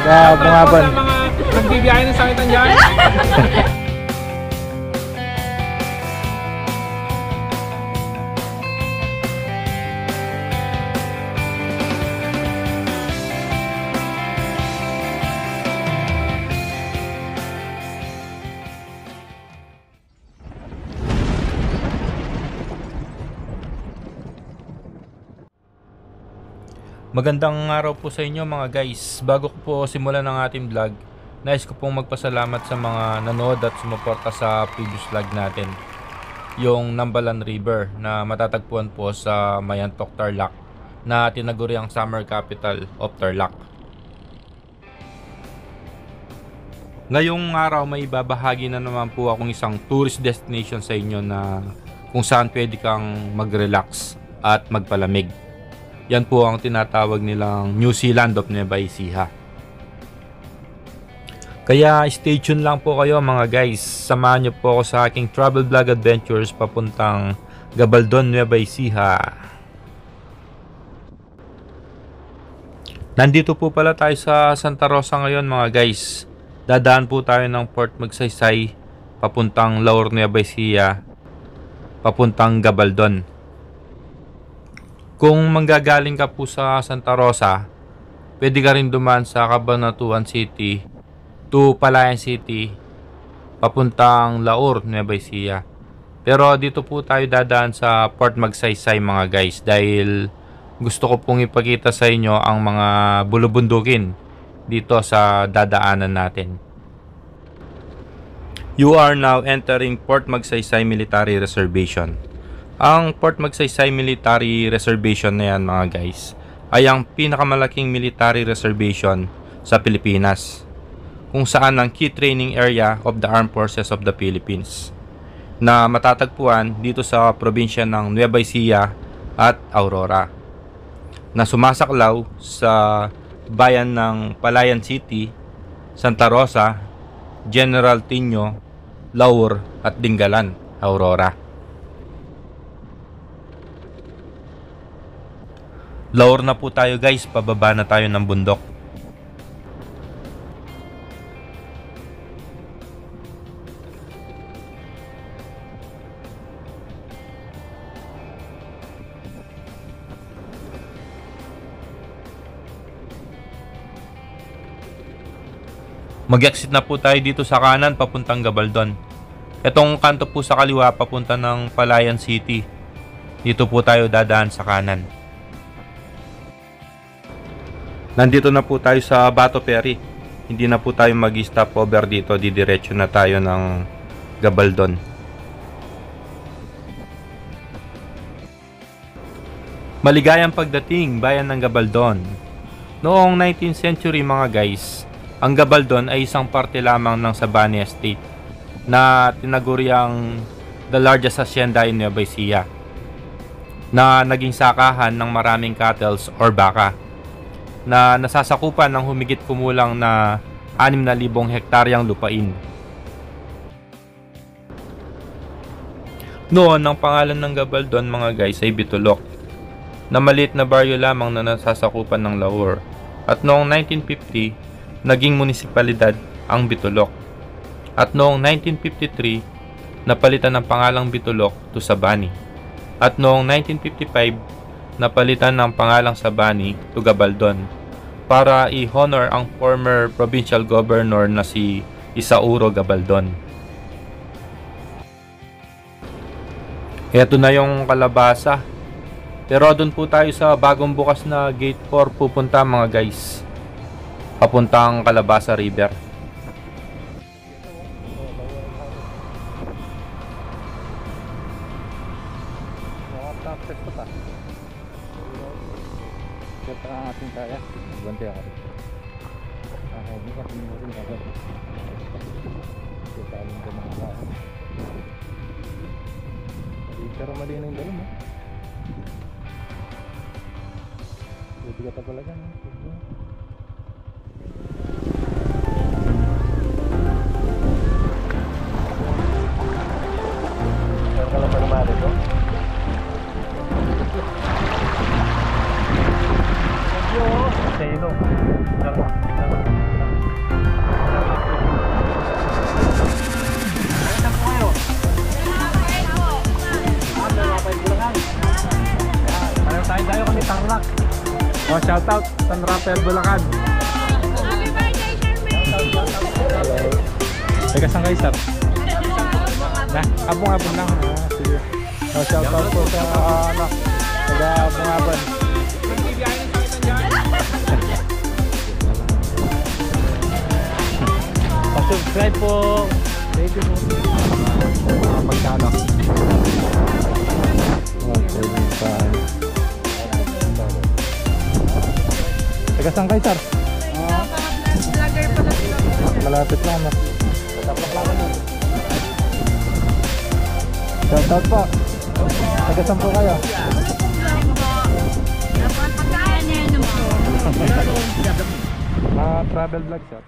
Kaya bumabon. Sa mga nagbibiyahe ng sakitan dyan. Magandang araw po sa inyo mga guys. Bago ko po simulan ang ating vlog, nais ko pong magpasalamat sa mga nanood at sumuporta sa previous vlog natin. Yung Nambalan River na matatagpuan po sa Mayantok, Tarlac, na tinaguriang summer capital of Tarlac. Ngayong araw may ibabahagi na naman po akong isang tourist destination sa inyo na kung saan pwede kang mag-relax at magpalamig. Yan po ang tinatawag nilang New Zealand of Nueva Ecija. Kaya stay tuned lang po kayo mga guys. Samahan niyo po ako sa aking travel vlog adventures papuntang Gabaldon, Nueva Ecija. Nandito po pala tayo sa Santa Rosa ngayon mga guys. Dadaan po tayo ng Port Magsaysay papuntang Laur, Nueva Ecija, papuntang Gabaldon. Kung manggagaling ka po sa Santa Rosa, pwede ka rin dumaan sa Cabanatuan City to Palayan City papuntang Laur, Nueva Ecija. Pero dito po tayo dadaan sa Port Magsaysay mga guys dahil gusto ko pong ipakita sa inyo ang mga bulubundukin dito sa dadaanan natin. You are now entering Port Magsaysay Military Reservation. Ang Port Magsaysay Military Reservation na yan mga guys ay ang pinakamalaking military reservation sa Pilipinas, kung saan ang key training area of the Armed Forces of the Philippines na matatagpuan dito sa probinsya ng Nueva Ecija at Aurora, na sumasaklaw sa bayan ng Palayan City, Santa Rosa, General Tinio, Laur at Dingalan, Aurora. Laur na po tayo guys, pababa na tayo ng bundok. Mag-exit na po tayo dito sa kanan papuntang Gabaldon. Itong kanto po sa kaliwa papunta ng Palayan City. Dito po tayo dadaan sa kanan. Nandito na po tayo sa Bato Ferry. Hindi na po tayo mag-stop over dito. Didiretso na tayo ng Gabaldon. Maligayang pagdating, bayan ng Gabaldon. Noong 19th century mga guys, ang Gabaldon ay isang parte lamang ng Sabani Estate na tinaguriang the largest hacienda in Nueva Ecija, na naging sakahan ng maraming cattle or baka, na nasasakupan ng humigit kumulang na 6,000 hektaryang lupain. Noon, ang pangalan ng Gabaldon mga guys ay Bitulok, na maliit na baryo lamang na nasasakupan ng Laur. At noong 1950, naging munisipalidad ang Bitulok. At noong 1953, napalitan ng pangalang Bitulok to Sabani. At noong 1955, napalitan ng pangalang Sabani to Gabaldon para i-honor ang former provincial governor na si Isauro Gabaldon. Ito na yung kalabasa. Pero doon po tayo sa bagong bukas na gate 4 pupunta mga guys, papuntang Calabasa River. Ito ang ating kaya. Bante ako rin. Hindi ka rin agad. Ito aling ka mga kaya. Pero mali na yung dalom. Pwede ka tagalagan. Meron ka lang pa naman ito? Sino? Oh, shoutout San Rafael, Bulacan. Happy birthday, Charmaine! Teka, saan kayo, sir? Na, abong-abong lang. Sige. Oh, shoutout po sa taga-abong-abong. Pa-subscribe po. Thank you po. Magkano? Teka, saan kayo, sir? Vlogger pala sila. Malapit lang, no? Shoutout po. Taga saan po kayo? Dapat pagkain niya naman. Mga travel vlog, sir.